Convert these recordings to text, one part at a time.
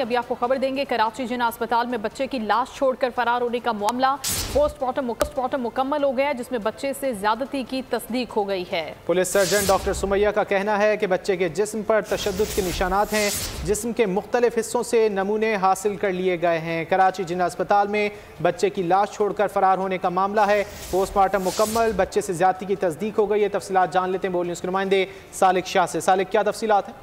अभी आपको खबर देंगे, कराची जिना अस्पताल में बच्चे की लाश छोड़कर फरार होने का मामला। पोस्टमार्टम मुकम्मल हो गया जिसमें बच्चे से ज्यादती की तस्दीक हो गई है। पुलिस सर्जन डॉक्टर सुमैया का कहना है कि बच्चे के जिस्म पर तशद्दुद के निशानात हैं। जिस्म के मुख्तलिफ हिस्सों से नमूने हासिल कर लिए गए हैं। कराची जिना अस्पताल में बच्चे की लाश छोड़कर फरार होने का मामला है। पोस्टमार्टम मुकम्मल, बच्चे से ज्यादती की तस्दीक हो गई है। तफसीलात जान लेते हैं बोल न्यूज़ के नुमाइंदे सालिक शाह से। सालिक, क्या तफसीलात हैं?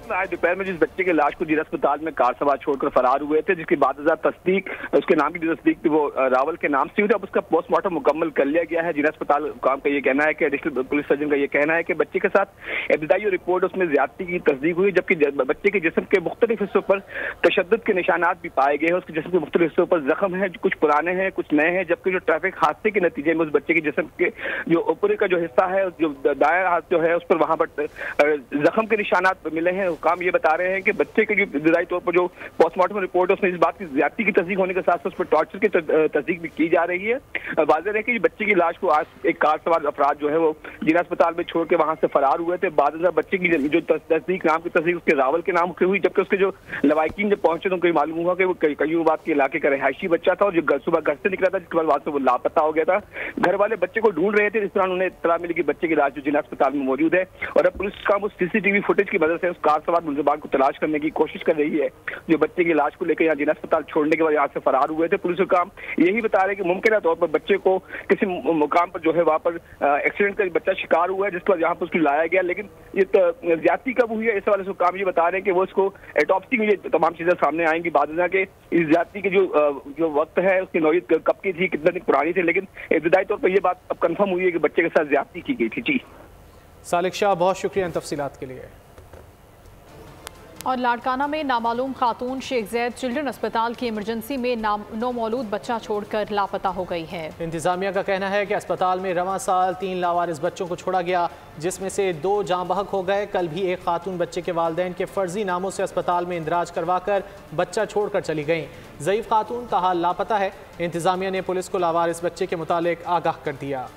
आज दोपहर में जिस बच्चे की लाश को जिला अस्पताल में कार सवार छोड़कर फरार हुए थे, जिसकी बाद तस्दीक, उसके नाम की तस्दीक थी वो रावल के नाम से हुई थी। अब उसका पोस्टमार्टम मुकम्मल कर लिया गया है। जिला अस्पताल काम का ये कहना है कि एडिशनल पुलिस सर्जन का ये कहना है कि बच्चे के साथ इब्तदाई रिपोर्ट उसमें ज्यादती की तस्दीक हुई, जबकि बच्चे के जिस्म के मुख्तलिफ हिस्सों पर तशद्दुद के निशानात भी पाए गए हैं। उसके जिस्म के मुख्तलिफ हिस्सों पर जख्म है, कुछ पुराने हैं कुछ नए हैं। जबकि जो ट्रैफिक हादसे के नतीजे में उस बच्चे के जिस्म के जो ऊपर का जो हिस्सा है, जो दाएं हाथ जो है, उस पर वहां पर जख्म के निशानात मिले हैं। हुकाम ये बता रहे हैं कि बच्चे के जो इब्तदाई तौर पर जो पोस्टमार्टम रिपोर्ट है उसमें इस बात की ज्यादती की तस्दीक होने के साथ साथ उस पर टॉर्चर की तस्दीक भी की जा रही है। वाज़ेह है कि बच्चे की लाश को आज एक कार सवार अफराद जो है वो जिला अस्पताल में छोड़ के वहां से फरार हुए थे। बाद में बच्चे की जो तस्दीक, नाम की तस्दीक उसके रावल के नाम से हुई, जबकि उसके जो लवाकिन जब पहुंचे तो उनको मालूम हुआ कि वो कयूबाद के इलाके का रहायशी बच्चा था और जो सुबह घर से निकला था, जिसके बाद वहां से वो लापता हो गया था। घर वाले बच्चे को ढूंढ रहे थे, इस दौरान उन्हें इत्तला मिली कि बच्चे की लाश जो जिला अस्पताल में मौजूद है। और अब पुलिस काम उस CCTV फुटेज की मदद से उस कार सवार मुलजिमान को तलाश करने की कोशिश कर रही है, जो बच्चे की लाश को लेकर यहाँ जिला अस्पताल छोड़ने के बाद यहाँ से फरार हुए थे। पुलिस का काम यही बता रहे हैं कि मुमकिन तौर पर बच्चे को किसी मुकाम पर जो है वहाँ पर एक्सीडेंट का बच्चा शिकार हुआ है, जिसके बाद यहाँ पर उसको लाया गया। लेकिन ये ज्यादती कब हुई है, इस वाले से काम ये बता रहे हैं कि वो इसको एटॉप्सी में ये तमाम चीजें सामने आएंगी। बाद में के इस ज्यादती की जो वक्त है उसकी नौयत कब की थी, कितने दिन पुरानी थी, लेकिन इब्तदाई तौर पर यह बात अब कन्फर्म हुई है कि बच्चे के साथ ज्यादती की गई थी। जी सालिक शाह, बहुत शुक्रिया तफसीलात के लिए। और लाड़काना में नामालूम खातून शेख जैद चिल्ड्रन अस्पताल की इमरजेंसी में नौमौलूद बच्चा छोड़कर लापता हो गई है। इंतजामिया का कहना है कि अस्पताल में रवां साल 3 लावारिस बच्चों को छोड़ा गया, जिसमें से 2 जाँ बहक हो गए। कल भी एक खातून बच्चे के वालिदैन के फर्जी नामों से अस्पताल में इंदराज करवाकर बच्चा छोड़कर चली गई। ज़ईफ खातून का हाल लापता है। इंतजामिया ने पुलिस को लावारिस बच्चे के मुतालिक आगाह कर दिया।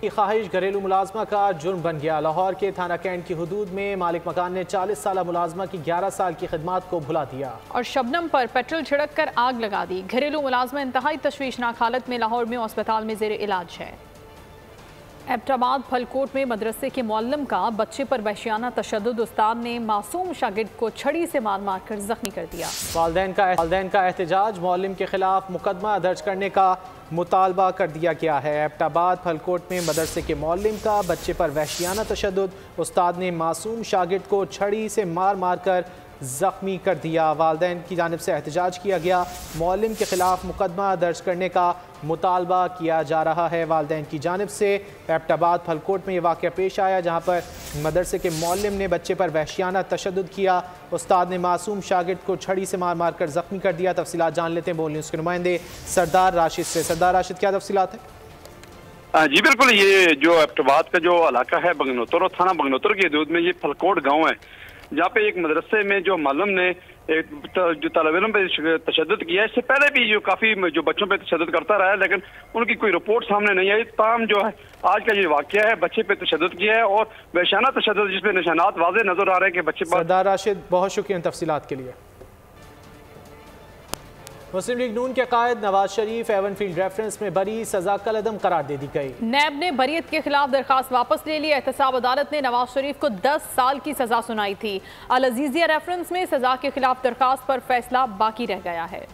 ख्वाहिश घरेलू मुलाजमा का जुर्म बन गया। लाहौर के थाना कैंट की हुदूद में मालिक मकान ने 40 साल मुलाजमा की 11 साल की खिदमात को भुला दिया और शबनम पर पेट्रोल छिड़क कर आग लगा दी। घरेलू मुलाजमा इंतहाई तशवीशनाक हालत में लाहौर में अस्पताल में जेर इलाज है। एबटाबाद फलकोट में मदरसे के मुअल्लिम का बच्चे पर वहशियाना तशद्दुद, उस्ताद ने मासूम शागिर्द को छड़ी से मार मार कर जख्मी कर दिया। वालिदैन का एहतजाज, मुअल्लिम के खिलाफ मुकदमा दर्ज करने का मुतालबा कर दिया गया है। एबटाबाद फलकोट में मदरसे के मुअल्लिम का बच्चे पर वहशियाना तशद्दुद, उस्ताद ने मासूम शागिर्द को छड़ी से मार मार कर जख्मी कर दिया। वालिदैन की जानिब से एहतजाज किया गया। मुअल्लिम के खिलाफ मुकदमा दर्ज करने का मुतालबा किया जा रहा है। वालिदैन की जानिब से एबटाबाद फलकोट में ये वाक़या पेश आया, जहाँ पर मदरसे के मुअल्लिम ने बच्चे पर वहशियाना तशद्दुद किया। उस्ताद ने मासूम शागिर्द को छड़ी से मार मार कर जख्मी कर दिया। तफसीलात जान लेते हैं बोल न्यूज़ के नुमाइंदे सरदार राशिद से। सरदार राशिद, क्या तफसीलात है? जी बिल्कुल, ये जो एबटाबाद का जो इलाका है बगनोतर और थाना बगनोतर की हदूद में ये फलकोट गाँव है, जहाँ पे एक मदरसे में जो मालूम ने जो तलब इल्म पे तशद्दुद किया है। इससे पहले भी जो काफ़ी जो बच्चों पे तशद्दुद करता रहा है, लेकिन उनकी कोई रिपोर्ट सामने नहीं आई। ताम जो है आज का ये वाक़या है, बच्चे पे तशद्दुद किया है और वहशियाना तशद्दुद, जिसमें निशानात वाज़ेह नजर आ रहे हैं कि बच्चे पर। सरदार राशिद, बहुत शुक्रिया तफसीलात के लिए। मुस्लिम लीग नून के कायद नवाज शरीफ एवनफील्ड रेफरेंस में बरी, सजा कलअदम करार दे दी गई। नैब ने बरीयत के खिलाफ दरखास्त वापस ले ली। एहतसाब अदालत ने नवाज शरीफ को 10 साल की सजा सुनाई थी। अल अजीजिया रेफरेंस में सजा के खिलाफ दरखास्त पर फैसला बाकी रह गया है।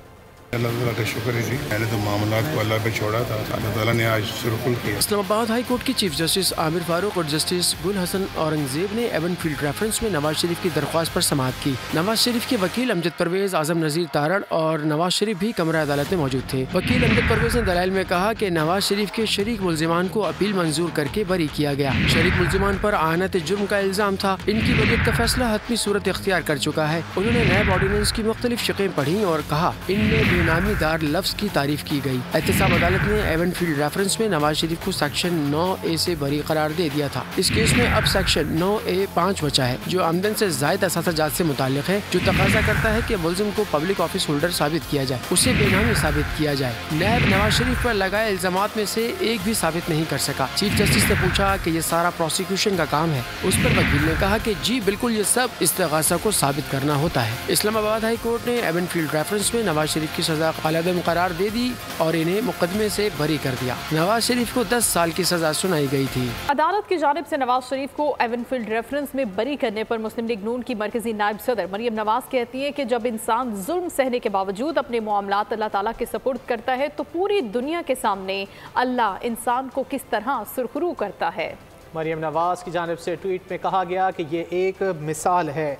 अल्लाह ताला का शुक्र है जी, मैंने तो मामलात को अल्लाह पे छोड़ा था, अल्लाह ताला ने आज सुरखुल किया। इस्लामाबाद हाई कोर्ट के चीफ जस्टिस आमिर फारूक और जस्टिस गुल हसन औरंगजेब ने एवनफील्ड रेफरेंस में नवाज शरीफ की दरख्वास्त पर समाअत की। नवाज शरीफ के वकील अमजद परवेज, आजम नजीर तारड़ और नवाज शरीफ भी कमरा अदालत में मौजूद थे। वकील अमजद परवेज ने दलाइल में कहा कि नवाज शरीफ के शरीक मुल्जिमान को अपील मंजूर करके बरी किया गया। शरीक मुल्जिमान पर आनत जुर्म का इल्जाम था। इनकी बरीयत का फैसला हतमी सूरत इख्तियार कर चुका है। उन्होंने नैब ऑर्डिनेंस की मुख्तलिफ शिकें पढ़ी और कहा इनमें बेनामीदार लफ्ज की तारीफ की गई। एहतसाब अदालत ने एवनफील्ड रेफरेंस में नवाज शरीफ को सेक्शन 9A से बरी करार दे दिया था। इस केस में अब सेक्शन 9A(5) बचा है, जो आमदन से जायद असाजात से मुताल्लिक है, जो तकाजा करता है कि मुल्जिम को पब्लिक ऑफिस होल्डर साबित किया जाए, उसे बेनामी साबित किया जाए। नैब नवाज शरीफ पर लगाए इल्जामात में से एक भी साबित नहीं कर सका। चीफ जस्टिस ने पूछा कि ये सारा प्रोसिक्यूशन का काम है। उस पर वकील ने कहा कि जी बिल्कुल, ये सब इस्तिगासा को साबित करना होता है। इस्लामाबाद हाई कोर्ट ने एवनफील्ड रेफरेंस में नवाज शरीफ की सजा कालअदम करार दे दी और इन्हें मुकदमे से बरी कर दिया। नवाज शरीफ को 10 साल की सजा सुनाई गई थी। अदालत की जानिब से नवाज शरीफ को एवनफील्ड रेफरेंस में बरी करने पर मुस्लिम लीग नून की मरकजी नायब सदर मरियम नवाज कहती है कि जब इंसान जुल्म सहने के बावजूद अपने मामलात अल्लाह ताला के सपुर्द करता है तो पूरी दुनिया के सामने अल्लाह इंसान को किस तरह सुरखरू करता है। मरियम नवाज की जानिब से ट्वीट में कहा गया कि ये एक मिसाल है।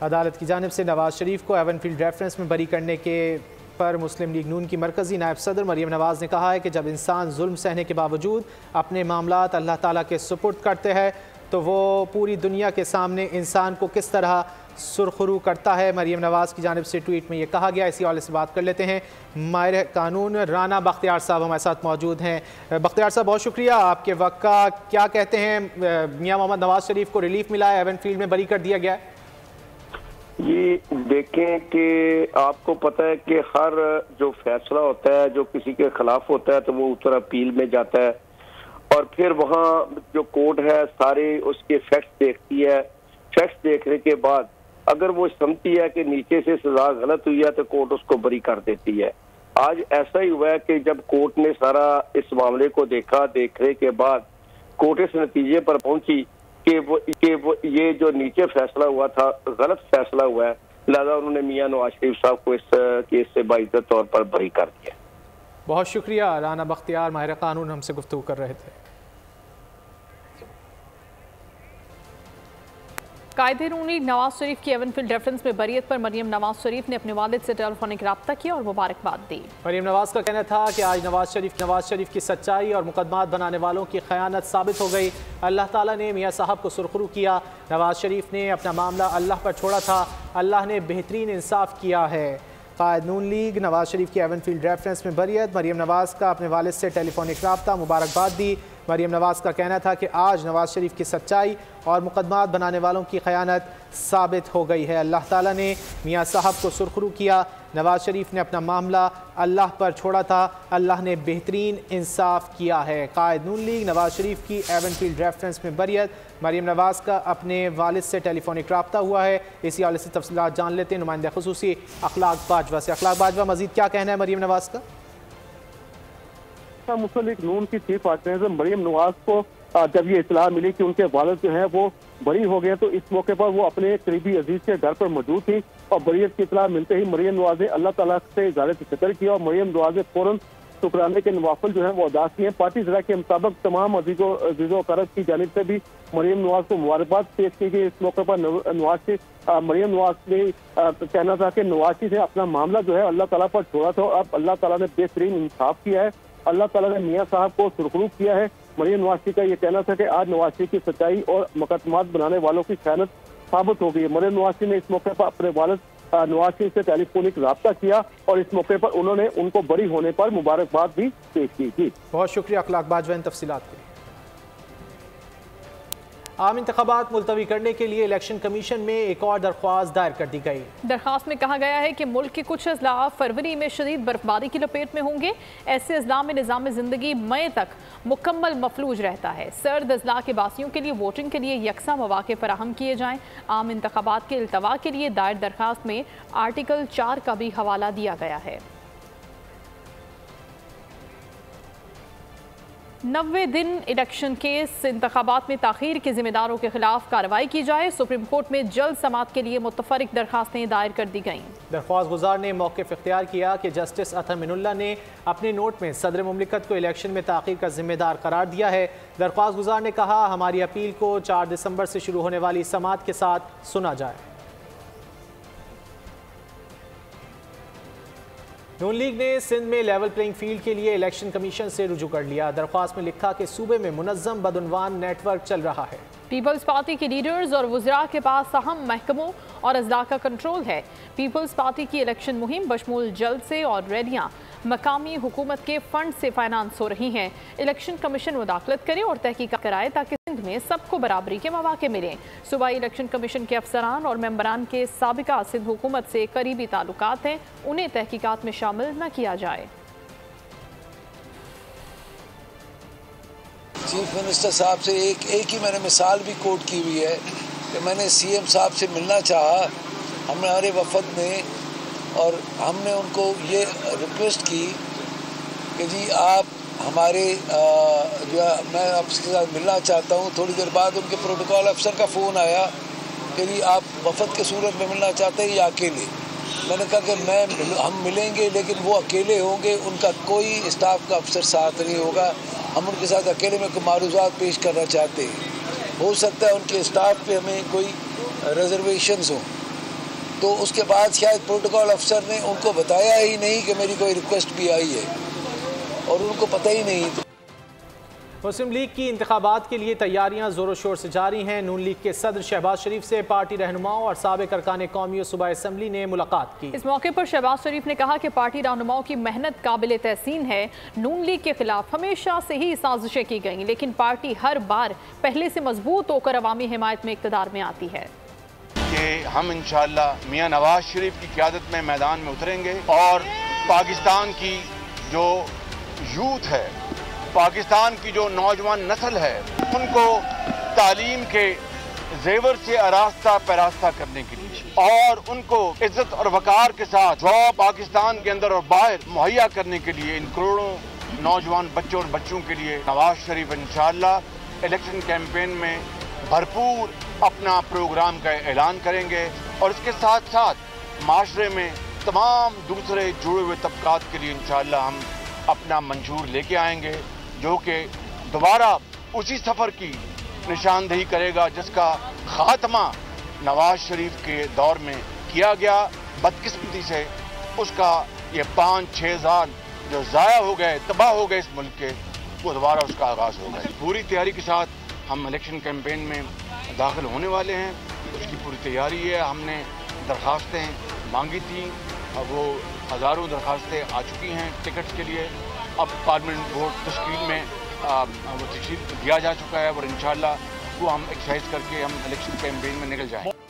अदालत की जानिब से नवाज शरीफ को एवनफील्ड रेफरेंस में बरी करने के पर मुस्लिम लीग नून की मरकजी नायब सदर मरियम नवाज ने कहा है कि जब इंसान जुल्म सहने के बावजूद अपने मामलात अल्लाह ताला के सुपुर्द करते हैं तो वो पूरी दुनिया के सामने इंसान को किस तरह सुरखरू करता है। मरियम नवाज की जानिब से ट्वीट में ये कहा गया। इसी हवाले से बात कर लेते हैं। माहिर कानून राना बख्तियार साहब हमारे साथ मौजूद हैं। बख्तियार साहब, बहुत शुक्रिया आपके वक्त का। क्या कहते हैं, मियां मोहम्मद नवाज शरीफ को रिलीफ मिला है, एवनफील्ड में बरी कर दिया गया है? ये देखें कि आपको पता है कि हर जो फैसला होता है जो किसी के खिलाफ होता है तो वो ऊपर अपील में जाता है और फिर वहाँ जो कोर्ट है सारे उसके फैक्ट्स देखती है। फैक्ट्स देखने के बाद अगर वो समझती है कि नीचे से सजा गलत हुई है तो कोर्ट उसको बरी कर देती है। आज ऐसा ही हुआ है कि जब कोर्ट ने सारा इस मामले को देखा, देखने के बाद कोर्ट इस नतीजे पर पहुंची कि वो ये जो नीचे फैसला हुआ था गलत फैसला हुआ है, लिहाजा उन्होंने मियां नवाज शरीफ साहब को इस केस से बाइज्जत तौर पर बरी कर दिया। बहुत शुक्रिया। राना बख्तियार माहिर कानून हमसे गुफ्तगू कर रहे थे। कायदे-ए-रूनी नवाज शरीफ की एवनफील्ड रेफरेंस में बरीयत पर मरियम नवाज शरीफ ने अपने वालिद से टेलीफोनिक रब्ता किया और मुबारकबाद दी। मरियम नवाज का कहना था कि आज नवाज शरीफ की सच्चाई और मुकदमात बनाने वालों की खयानत साबित हो गई। अल्लाह ताला ने मियाँ साहब को सुरखरू किया। नवाज शरीफ ने अपना मामला अल्लाह पर छोड़ा था, अल्लाह ने बेहतरीन इंसाफ किया है। कायद नून लीग नवाज शरीफ की एवनफील्ड रेफरेंस में बरीयत। मरियम नवाज का अपने वालिद से टेलीफोनिक रब्ता, मुबारकबाद दी। मरियम नवाज का कहना था कि आज नवाज शरीफ की सच्चाई और मुकदमात बनाने वालों की खयानत साबित हो गई है। अल्लाह ताला ने मियाँ साहब को सुरखरू किया। नवाज शरीफ ने अपना मामला अल्लाह पर छोड़ा था, अल्लाह ने बेहतरीन इंसाफ किया है। कायद नून लीग नवाज शरीफ की एवनफील्ड रेफरेंस में बरीयत। मरियम नवाज का अपने वालिद से टेलीफोनिक रब्ता हुआ है। इसी हवाले से तफसीलात जान लेते हैं नुमाइंदा खुसूसी अखलाक बाजवा से। अखलाक बाजवा, मजीद क्या कहना है मरियम नवाज का? मुस्लिम लीग नून की चीफ ऑर्गेनाइजर मरियम नवाज को जब ये इतला मिली कि उनके वालिद जो है वो बरी हो गए तो इस मौके पर वो अपने करीबी अजीज के घर पर मौजूद थी और बरीयत की इतला मिलते ही मरियम नवाज ने अल्लाह ताला से इजाज़त शुक्र किया और मरियम नवाज ने फौरन शुक्राने के नवाफिल जो है वो अदा किए। पार्टी ज़रा के मुताबिक तमाम अजीज़ो करब की जानिब से भी मरियम नवाज को मुबारकबाद पेश की गई। इस मौके पर मरियम नवाज ने कहना था कि नवाज से अपना मामला जो है अल्लाह ताला पर छोड़ा था और अब अल्लाह ताला ने बेहतरीन इंसाफ किया है। अल्लाह ताला ने मियाँ साहब को सुरखरू किया है। मरियम नवाज का ये कहना था कि आज नवाज की सच्चाई और मुकदमात बनाने वालों की खयानत साबित हो गई है। मरियम नवाज ने इस मौके पर अपने वालिद नवाज शरीफ से टेलीफोनिक रब्ता किया और इस मौके पर उन्होंने उनको बरी होने पर मुबारकबाद भी पेश की थी। बहुत शुक्रिया अखलाक बाजवा इन तफसीलात के लिए। आम इंतखाबात मुलतवी करने के लिए इलेक्शन कमीशन में एक और दरख्वास्त दायर कर दी गई। दरख्वास्त में कहा गया है कि मुल्क के कुछ अजला फरवरी में शदीद बर्फबारी की लपेट में होंगे। ऐसे अजला में निज़ाम ज़िंदगी मई तक मुकम्मल मफलूज रहता है। सर्द अजला के बासियों के लिए वोटिंग के लिए यकसा मौके फराहम किए जाएँ। आम इंतखाबात के इल्तवा के लिए दायर दरख्वास्त में आर्टिकल 4 का भी हवाला दिया गया है। 90 दिन इलेक्शन केस इंतखाबात में ताख़ीर के जिम्मेदारों के खिलाफ कार्रवाई की जाए। सुप्रीम कोर्ट में जल्द समाअत के लिए मुतफरिक दरखास्तें दायर कर दी गईं। दरख्वास्त गुजार ने मौक़िफ़ इख्तियार किया कि जस्टिस अतहर मिनुल्लाह ने अपने नोट में सदर मुमलिकत को इलेक्शन में ताख़ीर का जिम्मेदार करार दिया है। दरख्वास्त गुजार ने कहा, हमारी अपील को 4 दिसंबर से शुरू होने वाली समाअत के साथ सुना जाए। नून लीग ने सिंध में लेवल प्लेइंग फील्ड के लिए इलेक्शन कमीशन से रुजू कर लिया। दरख्वास्त में लिखा कि सूबे में मुनज़्ज़म बदउनवान नेटवर्क चल रहा है। पीपल्स पार्टी के लीडर्स और वुज़रा के पास अहम महकमों और अजला का कंट्रोल है। पीपल्स पार्टी की इलेक्शन मुहिम बशमूल जलसे और रैलियां मकामी हुकूमत के फंड से फाइनेंस हो रही हैं। इलेक्शन कमीशन मुदाखलत करे और तहकीकात कराए ताकि सिंध में सबको बराबरी के मौके मिलें। सूबाई इलेक्शन कमीशन के अफसरान और मेंबरान के साबिका सिंध हुकूमत से करीबी ताल्लुकात हैं, उन्हें तहकीकात में शामिल न किया जाए। चीफ मिनिस्टर साहब से एक ही मैंने मिसाल भी कोट की हुई है कि मैंने सीएम साहब से मिलना चाहा हमारे वफद में, और हमने उनको ये रिक्वेस्ट की कि जी आप हमारे जो मैं आपके साथ मिलना चाहता हूँ। थोड़ी देर बाद उनके प्रोटोकॉल अफसर का फ़ोन आया कि जी आप वफद के सूरत में मिलना चाहते हैं या अकेले। मैंने कहा कि हम मिलेंगे लेकिन वो अकेले होंगे, उनका कोई स्टाफ का अफसर साथ नहीं होगा। हम उनके साथ अकेले में कोई मारूज़ात पेश करना चाहते हैं। हो सकता है उनके स्टाफ पे हमें कोई रिजर्वेशंस हो, तो उसके बाद शायद प्रोटोकॉल अफसर ने उनको बताया ही नहीं कि मेरी कोई रिक्वेस्ट भी आई है, और उनको पता ही नहीं। मुस्लिम लीग की इंतखाबात के लिए तैयारियां जोरों शोर से जारी हैं। नून लीग के सदर शहबाज शरीफ से पार्टी रहनुमाओं और साबिक अरकान कौमी और सूबाई असम्बली ने मुलाकात की। इस मौके पर शहबाज शरीफ ने कहा कि पार्टी रहनुमाओं की मेहनत काबिल तहसीन है। नून लीग के खिलाफ हमेशा से ही साजिशें की गई, लेकिन पार्टी हर बार पहले से मजबूत होकर अवामी हिमायत में इक़्तिदार में आती है। कि हम इंशाअल्लाह मियां नवाज शरीफ की क़यादत में मैदान में उतरेंगे और पाकिस्तान की जो यूथ है, पाकिस्तान की जो नौजवान नस्ल है, उनको तालीम के जेवर से आरास्ता पैरास्ता करने के लिए और उनको इज्जत और वकार के साथ जॉब पाकिस्तान के अंदर और बाहर मुहैया करने के लिए इन करोड़ों नौजवान बच्चों और बच्चों के लिए नवाज शरीफ इंशाअल्लाह इलेक्शन कैंपेन में भरपूर अपना प्रोग्राम का ऐलान करेंगे। और इसके साथ साथ माशरे में तमाम दूसरे जुड़े हुए तबकात के लिए इंशाअल्लाह हम अपना मंशूर लेके आएंगे, जो कि दोबारा उसी सफ़र की निशानदेही करेगा जिसका खात्मा नवाज शरीफ के दौर में किया गया। बदकिस्मती से उसका ये 5-6 साल जो ज़ाया हो गए, तबाह हो गए इस मुल्क के, वो दोबारा उसका आगाज़ होगा। पूरी तैयारी के साथ हम इलेक्शन कैंपेन में दाखिल होने वाले हैं, उसकी पूरी तैयारी है। हमने दरख्वास्तें मांगी थी, वो हज़ारों दरख्वास्तें आ चुकी हैं टिकट्स के लिए। अब पार्लियामेंट बोर्ड तश्कील में वो तश्कील दिया जा चुका है और इंशाअल्लाह वो हम एक्सरसाइज करके हम इलेक्शन कैंपेन में निकल जाएंगे।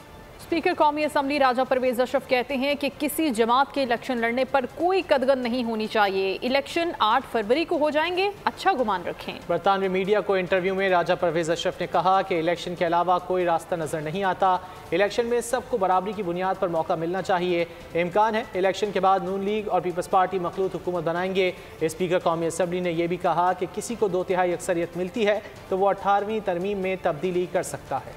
स्पीकर कौमी असम्बली राजा परवेज अशरफ कहते हैं कि किसी जमात के इलेक्शन लड़ने पर कोई कदगन नहीं होनी चाहिए। इलेक्शन 8 फरवरी को हो जाएंगे, अच्छा गुमान रखें। बरतानवी मीडिया को इंटरव्यू में राजा परवेज अशरफ ने कहा कि इलेक्शन के अलावा कोई रास्ता नजर नहीं आता। इलेक्शन में सबको बराबरी की बुनियाद पर मौका मिलना चाहिए। इम्कान है इलेक्शन के बाद नून लीग और पीपल्स पार्टी मखलूत हुकूमत बनाएंगे। स्पीकर कौमी असम्बली ने यह भी कहा कि किसी को 2/3 अक्सरियत मिलती है तो वो 18वीं तरमीम में तब्दीली कर सकता है।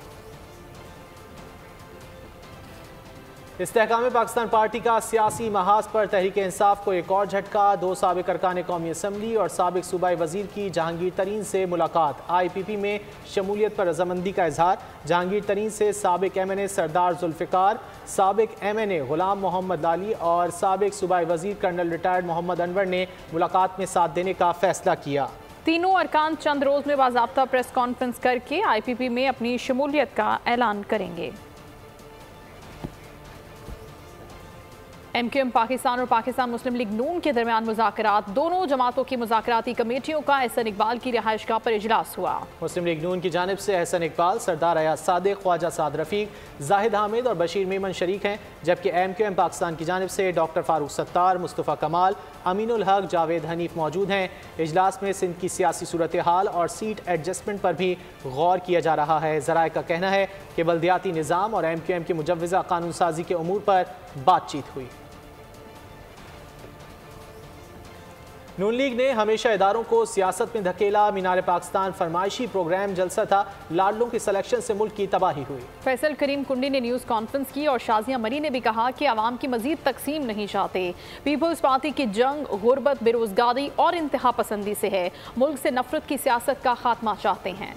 इस्तेहकाम पाकिस्तान पार्टी का सियासी महाज पर तहरीक इंसाफ को एक और झटका। 2 साबिक अरकान कौमी असम्बली और साबिक सूबाई वजीर की जहांगीर तरीन से मुलाकात। IPP में शमूलियत पर रजामंदी का इजहार। जहांगीर तरीन से साबिक MNA सरदार जुल्फ़िकार, साबिक MNA गुलाम मोहम्मद लाली और साबिक सूबाई वजीर कर्नल रिटायर्ड मोहम्मद अनवर ने मुलाकात में साथ देने का फैसला किया। तीनों अरकान चंद रोज में बाज़ाब्ता प्रेस कॉन्फ्रेंस करके IPP में अपनी शमूलियत का ऐलान करेंगे। MQM पाकिस्तान और पाकिस्तान मुस्लिम लीग नून के दरमियान मुज़ाकरात। दोनों जमातों की मुज़ाकराती कमेटियों का एहसन इकबाल की रिहाइशगाह पर इजलास हुआ। मुस्लिम लीग नून की जानिब से एहसन इकबाल, सरदार अयाज सादिक, ख्वाजा साद रफ़ीक, जाहिद हामिद और बशीर मेमन शरीक हैं, जबकि MQM पाकिस्तान की जानिब से डॉक्टर फारूक सत्तार, मुस्तफ़ा कमाल, अमीनुल हक, जावेद हनीफ मौजूद हैं। इजलास में सिंध की सियासी सूरत हाल और सीट एडजस्टमेंट पर भी गौर किया जा रहा है। ज़राए का कहना है कि बल्दियाती निज़ाम और MQM की मुजव्वज़ा कानून साजी के उमूर पर बातचीत हुई। नून लीग ने हमेशा इदारों को सियासत में धकेला। मीनार पाकिस्तान फरमाइशी प्रोग्राम जलसा था। लाडलों की सिलेक्शन से मुल्क की तबाही हुई। फैसल करीम कुंडी ने न्यूज़ कॉन्फ्रेंस की और शाजिया मरी ने भी कहा कि आवाम की मजीद तकसीम नहीं चाहते। पीपल्स पार्टी की जंग गुर्बत, बेरोजगारी और इंतहा पसंदी से है। मुल्क से नफरत की सियासत का खात्मा चाहते हैं।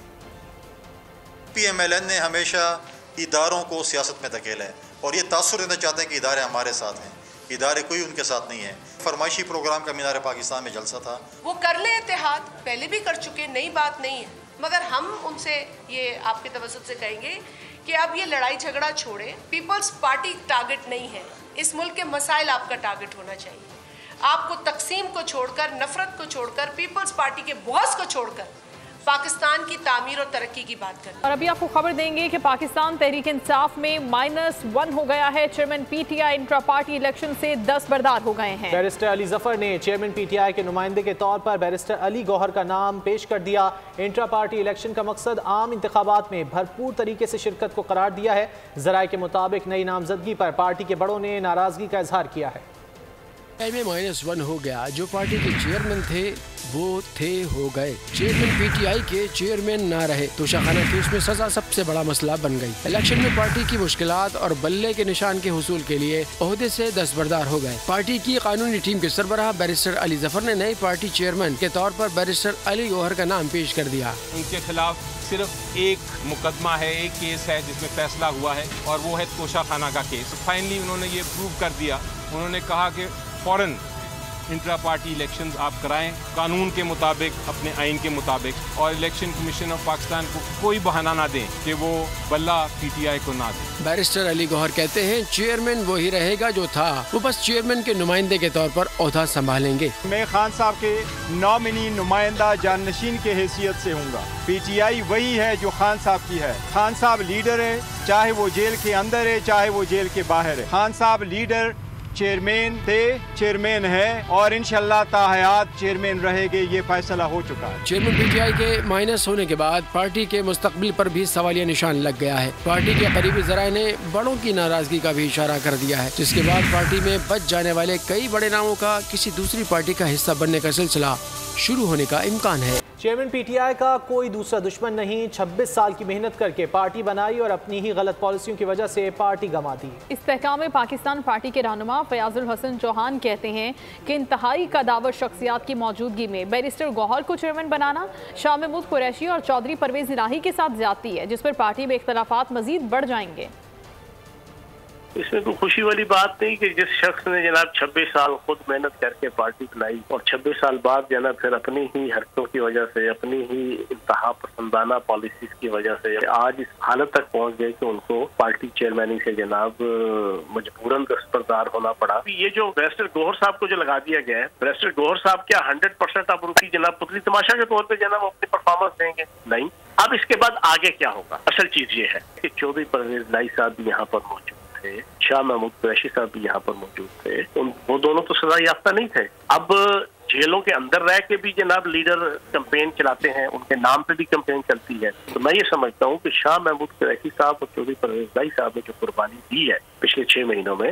PMLN ने हमेशा इदारों को सियासत में धकेला है और ये तासुर देना चाहते हैं कि इदारे हमारे साथ हैं। इदारे कोई उनके साथ नहीं है। फरमाइशी प्रोग्राम का मीनार पाकिस्तान में जलसा था। वो कर ले इत्तेहाद, पहले भी कर चुके, नई बात नहीं है। मगर हम उनसे ये आपके तवज्जुह से कहेंगे कि अब ये लड़ाई झगड़ा छोड़े। पीपल्स पार्टी टारगेट नहीं है, इस मुल्क के मसाइल आपका टारगेट होना चाहिए। आपको तकसीम को छोड़कर, नफरत को छोड़कर, पीपल्स पार्टी के बॉस को छोड़कर पाकिस्तान की तामीर और तरक्की की बात करें। और अभी आपको खबर देंगे कि पाकिस्तान तहरीक इंसाफ में -1 हो गया है। Chairman PTI intra party election से दस्तबरदार हो गए हैं। बैरिस्टर अली जफर ने चेयरमैन पीटीआई के नुमाइंदे के तौर पर बैरिस्टर अली गौहर का नाम पेश कर दिया। इंट्रा पार्टी इलेक्शन का मकसद आम इंतखाबात में भरपूर तरीके से शिरकत को करार दिया है। जराए के मुताबिक नई नामजदगी पर पार्टी के बड़ों ने नाराजगी का इजहार किया है। में -1 हो गया। जो पार्टी के चेयरमैन थे वो हो गए। चेयरमैन पीटीआई के चेयरमैन ना रहे। तोशाखाना केस में सजा सबसे बड़ा मसला बन गई। इलेक्शन में पार्टी की मुश्किलात और बल्ले के निशान के हुसूल के लिए ओहदे से दस्तबरदार हो गए। पार्टी की कानूनी टीम के सरबराह बैरिस्टर अली जफर ने नई पार्टी चेयरमैन के तौर पर बैरिस्टर अली गौहर का नाम पेश कर दिया। उनके खिलाफ सिर्फ एक मुकदमा है, एक केस है जिसमें फैसला हुआ है और वो है तोशाखाना का केस। फाइनली उन्होंने ये प्रूव कर दिया। उन्होंने कहा कि फौरन इंट्रा पार्टी इलेक्शंस आप कराएं कानून के मुताबिक, अपने आइन के मुताबिक, और इलेक्शन कमीशन ऑफ पाकिस्तान को कोई बहाना ना दें कि वो बल्ला पीटीआई को ना दें। बैरिस्टर अली गौहर कहते हैं चेयरमैन वही रहेगा जो था, वो बस चेयरमैन के नुमाइंदे के तौर पर ओहदा संभालेंगे। मैं खान साहब के नॉमिनी नुमाइंदा जाननशीन के हैसियत से हूँगा। पीटीआई वही है जो खान साहब की है। खान साहब लीडर है, चाहे वो जेल के अंदर है चाहे वो जेल के बाहर है। खान साहब लीडर, चेयरमैन थे, चेयरमैन है और इंशाल्लाह ताहयात चेयरमैन रहेंगे। ये फैसला हो चुका है। चेयरमैन पीटीआई के माइनस होने के बाद पार्टी के मुस्तकबिल पर भी सवालिया निशान लग गया है। पार्टी के करीबी जराए ने बड़ों की नाराजगी का भी इशारा कर दिया है, जिसके बाद पार्टी में बच जाने वाले कई बड़े नामों का किसी दूसरी पार्टी का हिस्सा बनने का सिलसिला शुरू होने का इम्कान है। चेयरमैन पीटीआई का कोई दूसरा दुश्मन नहीं। 26 साल की मेहनत करके पार्टी बनाई और अपनी ही गलत पॉलिसियों की वजह से पार्टी गंवा दी। इस्तेहकाम पाकिस्तान पार्टी के रहनुमा फयाजुल हसन चौहान कहते हैं कि इंतहाई कदावर शख्सियात की मौजूदगी में बैरिस्टर गौहर को चेयरमैन बनाना शाह महमूद कुरैशी और चौधरी परवेज इलाही के साथ ज्यादती है, जिस पर पार्टी में इख्तलाफात मजीद बढ़ जाएंगे। इसमें कोई खुशी वाली बात नहीं कि जिस शख्स ने जनाब 26 साल खुद मेहनत करके पार्टी बनाई और 26 साल बाद जनाब फिर अपनी ही हरकतों की वजह से, अपनी ही इंतहा पसंदाना पॉलिसीज की वजह से आज इस हालत तक पहुंच गए कि उनको पार्टी चेयरमैनी से जनाब मजबूरन दस्तबरदार होना पड़ा। ये जो बैरिस्टर गौहर साहब को जो लगा दिया गया है, बैरिस्टर गौहर साहब क्या 100% अब उनकी जनाब पुतली तमाशा के तौर पर जनाब अपनी परफॉर्मेंस देंगे? नहीं। अब इसके बाद आगे क्या होगा? असल चीज ये है कि चौधरी परवेज इलाही साहब भी यहाँ पर मौजूद थे, शाह महमूद कुरैशी साहब भी यहाँ पर मौजूद थे। वो दोनों तो सजा याफ्ता नहीं थे। अब जेलों के अंदर रह के भी जनाब लीडर कैंपेन चलाते हैं, उनके नाम पे भी कैंपेन चलती है। तो मैं ये समझता हूँ कि शाह महमूद कुरैशी साहब और चौधरी परवेज इलाही साहब ने जो कुर्बानी दी है पिछले 6 महीनों में,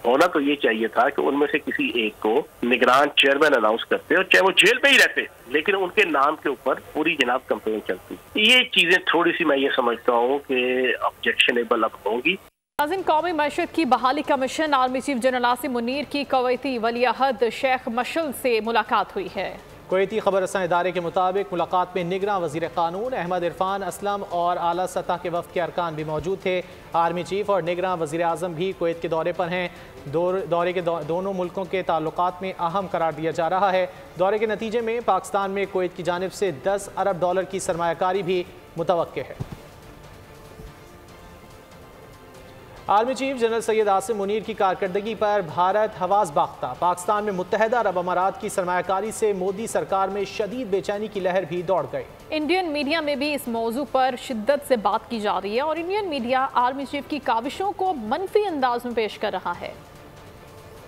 होना तो ये चाहिए था कि उनमें से किसी एक को निगरान चेयरमैन अनाउंस करते और चाहे वो जेल पे ही रहते, लेकिन उनके नाम के ऊपर पूरी जनाब कैंपेन चलती। ये चीजें थोड़ी सी मैं ये समझता हूँ कि ऑब्जेक्शनेबल अब होंगी। कौमी मईशत की बहाली commission army chief general Asim Munir की कुवैती वलीअहद शेख मशल से मुलाकात हुई है। कुवैती खबर रसां इदारे के मुताबिक मुलाकात में निगरां वज़ीर क़ानून अहमद इरफान असलम और आला सतह के वफ़द के अरकान भी मौजूद थे। आर्मी चीफ और निगरां वज़ीर आज़म भी कुवैत के दौरे पर हैं। दौरे के दोनों मुल्कों के ताल्लुकात में अहम करार दिया जा रहा है। दौरे के नतीजे में पाकिस्तान में कुवैत की जानिब से $10 अरब की सरमायाकारी भी मुतवक्के है। Army chief general Syed Asim Munir की कारकर्दगी पर भारत हवास बाख्ता। पाकिस्तान में मुत्तहदा अरब अमारात की सरमायाकारी से मोदी सरकार में शदीद बेचैनी की लहर भी दौड़ गई। इंडियन मीडिया में भी इस मौजू पर शिद्दत से बात की जा रही है और इंडियन मीडिया आर्मी चीफ की काविशों को मनफी अंदाज में पेश कर रहा है।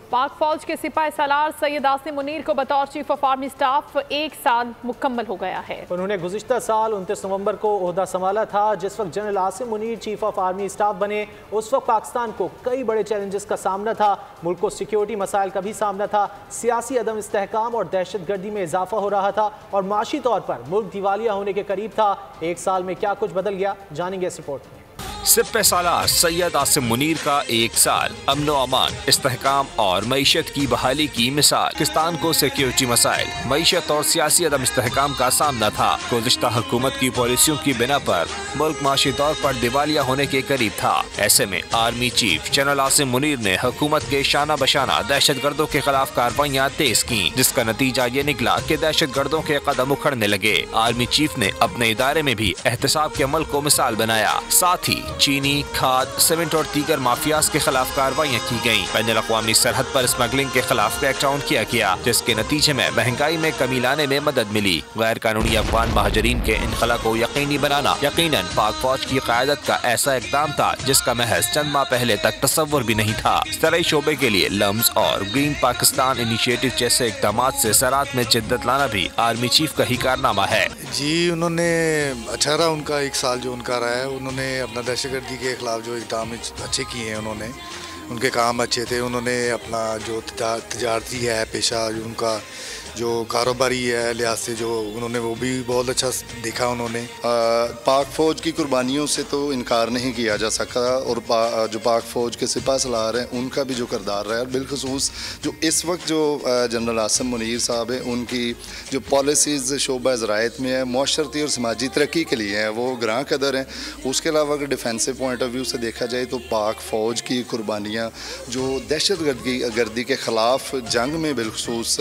पाक फौज के सिपाही सालार सैयद आसिम मुनीर को बतौर चीफ ऑफ आर्मी स्टाफ 1 साल मुकम्मल हो गया है। उन्होंने गुज़िश्ता साल 29 नवंबर को ओहदा संभाला था। जिस वक्त general Asim Munir chief of army staff बने उस वक्त पाकिस्तान को कई बड़े चैलेंजेस का सामना था। मुल्क को सिक्योरिटी मसाइल का भी सामना था। सियासी अदम इस्तेहकाम और दहशतगर्दी में इजाफा हो रहा था और माशी तौर पर मुल्क दिवालिया होने के करीब था। 1 साल में क्या कुछ बदल गया, जानेंगे इस रिपोर्ट में। सिपह सालार सैयद आसिम मुनीर का 1 साल अमन व अमान, इस्तेहकाम और मईशत की बहाली की मिसाल। पाकिस्तान को सिक्योरिटी मसाइल, मईशत और सियासी अदम इस्तेहकाम का सामना था। गुज़िश्ता हुकूमत की पॉलिसियों की बिना पर मुल्क माशी तौर पर दिवालिया होने के करीब था। ऐसे में army chief general Asim Munir ने हुकूमत के शाना बशाना दहशत गर्दों के खिलाफ कार्रवाइयाँ तेज की, जिसका नतीजा ये निकला कि दहशत गर्दों के कदम उखड़ने लगे। आर्मी चीफ ने अपने इदारे में भी एहतसाब के अमल को मिसाल बनाया। साथ ही चीनी, खाद, सीमेंट और दीगर माफियाज के खिलाफ कार्रवाइयाँ की गयी। बैनुल अक़वामी सरहद पर स्मगलिंग के खिलाफ क्रैकडाउन किया गया, जिसके नतीजे में महंगाई में कमी लाने में मदद मिली। गैर कानूनी अफगान महाजरीन के इनखला को यकीनी बनाना यकीनन पाक फौज की क़यादत का ऐसा इक़दाम था जिसका महज चंद माह पहले तक तस्वुर भी नहीं था। ज़राई शोबे के लिए लम्स और ग्रीन पाकिस्तान इनिशिएटिव जैसे इक़दाम से ज़राअत में जिद्दत लाना भी आर्मी चीफ का ही कारनामा है। जी, उन्होंने अच्छा रहा उनका 1 साल जो उनका रहा है। उन्होंने अपना दहशतगर्दी के खिलाफ जो इक़दाम अच्छे किए हैं, उनके काम अच्छे थे। उन्होंने अपना जो तजारती है पेशा, जो उनका जो कारोबारी है लिहाज से जो उन्होंने वो भी बहुत अच्छा देखा। उन्होंने पाक फ़ौज की कुर्बानियों से तो इनकार नहीं किया जा सकता और जो पाक फ़ौज के सिपा सलार हैं उनका भी जो किरदार रहा है, बिलखसूस जो इस वक्त जो जनरल आसिम मुनीर साहब हैं उनकी जो पॉलिसीज़ शोबा ज़राअत में है, माशरती और समाजी तरक्की के लिए हैं, वो ग्रां कदर हैं। उसके अलावा अगर डिफेंसिव पॉइंट ऑफ व्यू से देखा जाए तो पाक फ़ौज की कुर्बानियाँ जो दहशत गर्दी के ख़िलाफ़ जंग में बिलखसूस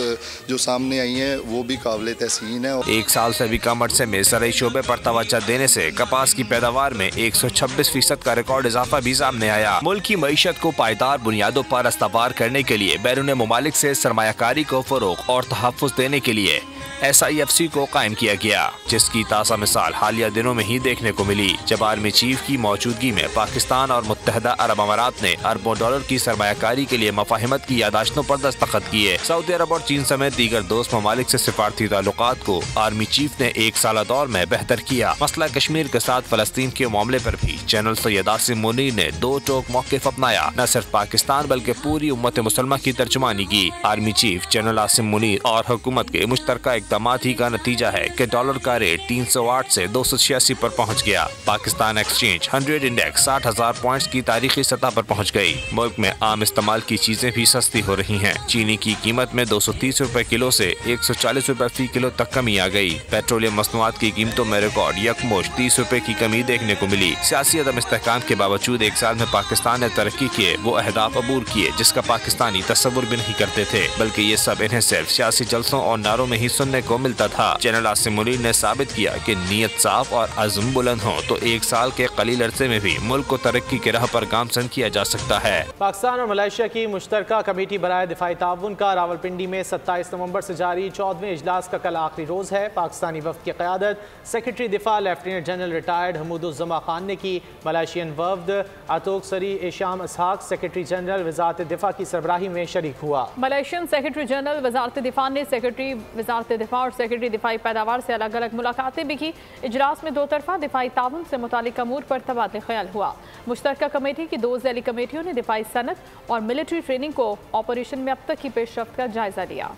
जो सामने आई है वो भी काबिल तहसीन है। 1 साल से भी कम अरसे में ज़राई शोबे पर तवज्जो देने से कपास की पैदावार में 126% का रिकॉर्ड इजाफा भी सामने आया। मुल्क की मईशत को पायदार बुनियादों पर अस्तवार करने के लिए बैरून ममालिक से सरमायाकारी को फरोग और तहफ़्फ़ुज़ देने के लिए SIFC को कायम किया गया, जिसकी ताज़ा मिसाल हालिया दिनों में ही देखने को मिली, जब आर्मी चीफ की मौजूदगी में पाकिस्तान और मुत्तहदा अरब अमारात ने अरबों डॉलर की सरमायाकारी के लिए मफाहिमत की यादाश्तों पर दस्तखत किए। सऊदी अरब और चीन समेत दीगर दोस्त ममालिक से सिफारती ताल्लुकात को आर्मी चीफ ने 1 साल दौर में बेहतर किया। मसला कश्मीर के साथ फलस्तीन के मामले पर भी जनरल सैयद आसिम मुनीर ने 2 टोक मौक़िफ़ अपनाया। न सिर्फ पाकिस्तान बल्कि पूरी उम्मत मुसलमा की तर्जुमानी की। Army chief general Asim Munir और हुकूमत के मुश्तरका इक़दामात ही का नतीजा है कि डॉलर का रेट 308 से 286 पर पहुंच गया। पाकिस्तान एक्सचेंज 100 इंडेक्स 60,000 पॉइंट्स की तारीखी सतह पर पहुंच गई। मुल्क में आम इस्तेमाल की चीजें भी सस्ती हो रही हैं। चीनी की कीमत में 230 रुपए किलो से 140 रुपए फी किलो तक कमी आ गई। पेट्रोलियम मसनूआत की कीमतों में रिकॉर्ड यकमुश्त 30 रुपए की कमी देखने को मिली। सियासी अदम इस्तेहकाम के बावजूद 1 साल में पाकिस्तान ने तरक्की किए वो अहदाफ अबूर किए जिसका पाकिस्तानी तस्वुर भी नहीं करते थे, बल्कि ये सब इन्हें सिर्फ सियासी जलसों और नारों में ही सुनने को मिलता था। जनरल आसिम मुनीर ने साबित किया कि नीयत साफ और अज़्म बुलंद हो तो 1 साल के कलील अरसे में भी मुल्क को तरक्की की राह पर गामजन किया जा सकता है। पाकिस्तान और मलेशिया की मुश्तरका कमेटी बराए दिफाई ताउन का रावलपिंडी में 27 नवंबर से जारी 14वें इजलास का कल आखिरी रोज है। पाकिस्तानी वफ्द की क़यादत सेक्रेटरी दिफा lieutenant general retired Hamooduzzaman Khan ने की। मलेशियन वफ्द अतोक सरी एशाम इसहाक सेक्रेटरी जनरल वजारत दिफा की सरबराही में शरीक हुआ। मलेशियन सेक्रेटरी जनरल वजारत दिफा ने सेक्रेटरी वजारत दिफा और सेक्रेटरी दिफाई पैदावार से अलग अलग मुलाकातें भी की। इजलास में 2 तरफा दिफाई ताउन से मुतालिक अमूर पर तबादले ख्याल हुआ। मुश्तरका कमेटी की 2 ज़ैली कमेटियों ने दिफाई सनत और मिलिट्री ट्रेनिंग को ऑपरेशन में अब तक की पेशरफ्त का जायजा लिया।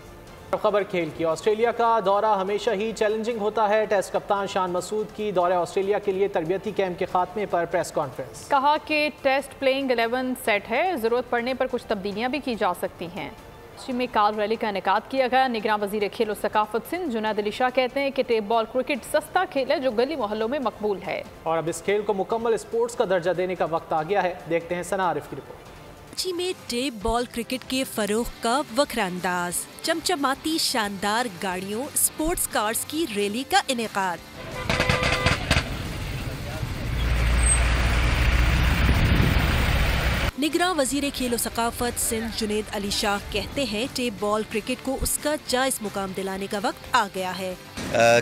खबर खेल की। ऑस्ट्रेलिया का दौरा हमेशा ही चैलेंजिंग होता है। टेस्ट कप्तान शान मसूद की दौरे ऑस्ट्रेलिया के लिए तरबियती कैंप के खात्मे पर प्रेस कॉन्फ्रेंस। कहा कि टेस्ट प्लेइंग 11 सेट है, जरूरत पड़ने पर कुछ तब्दीलियां भी की जा सकती हैं। में कार रैली का इनेकाद किया गया। निगरान वजीर खेल और सकाफत सिंध जुनैद अली शाह कहते हैं कि टेप बॉल क्रिकेट सस्ता खेल है जो गली मोहल्लों में मकबूल है और अब इस खेल को मुकम्मल स्पोर्ट्स का दर्जा देने का वक्त आ गया है। देखते हैं सना आरिफ की रिपोर्ट। कराची में टेप बॉल क्रिकेट के फरोग का वक्रा अंदाज, चमचमाती शानदार गाड़ियों, स्पोर्ट्स कार्स की रैली का इनेकाद। निगरान वजीर खेल और सकाफत सिंध जुनैद अली शाह कहते हैं टेप बॉल क्रिकेट को उसका जायज़ मुकाम दिलाने का वक्त आ गया है।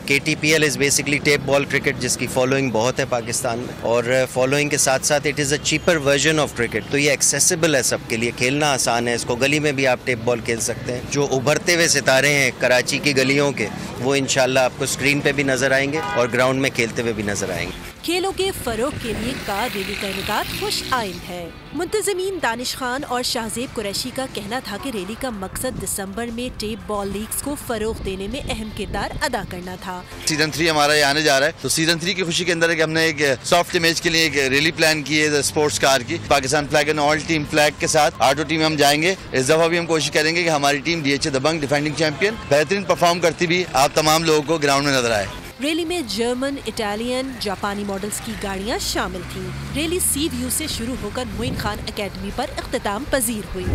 KTPL is basically tape ball cricket जिसकी फॉलोइंग बहुत है पाकिस्तान में और फॉलोइंग के साथ साथ it is a cheaper version of cricket, तो ये एक्सेसिबल है सबके लिए, खेलना आसान है, इसको गली में भी आप टेप बॉल खेल सकते हैं। जो उभरते हुए सितारे हैं कराची की गलियों के वो इंशाल्लाह आपको स्क्रीन पे भी नजर आएंगे और ग्राउंड में खेलते हुए भी नजर आएंगे। खेलों के फरोग के लिए कार रैली का इनेकाद खुश आइंद है। मुंतज़मीन दानिश खान और शाहजेब कुरैशी का कहना था कि रैली का मकसद दिसंबर में टेप बॉल लीग्स को फरोग देने में अहम किरदार अदा पूरा करना था। सीजन 3 हमारा ये आने जा रहा है, तो सीजन 3 की खुशी के अंदर हमने एक सॉफ्ट इमेज के लिए एक रैली प्लान की है स्पोर्ट्स कार की, Pakistan flag and all team flag के साथ ऑटो टीम हम जाएंगे। इस दफा भी हम कोशिश करेंगे कि हमारी टीम DHA दबंग डिफेंडिंग चैंपियन बेहतरीन परफॉर्म करती भी आप तमाम लोगों को ग्राउंड में नजर आए। रैली में जर्मन, इटालियन, जापानी मॉडल्स की गाड़ियां शामिल थीं। रैली सी व्यू से शुरू होकर मोइन खान एकेडमी पर इख्तिताम पजीर हुई।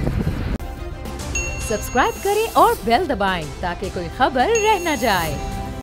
सब्सक्राइब करें और बेल दबाएं ताकि कोई खबर रह न जाए।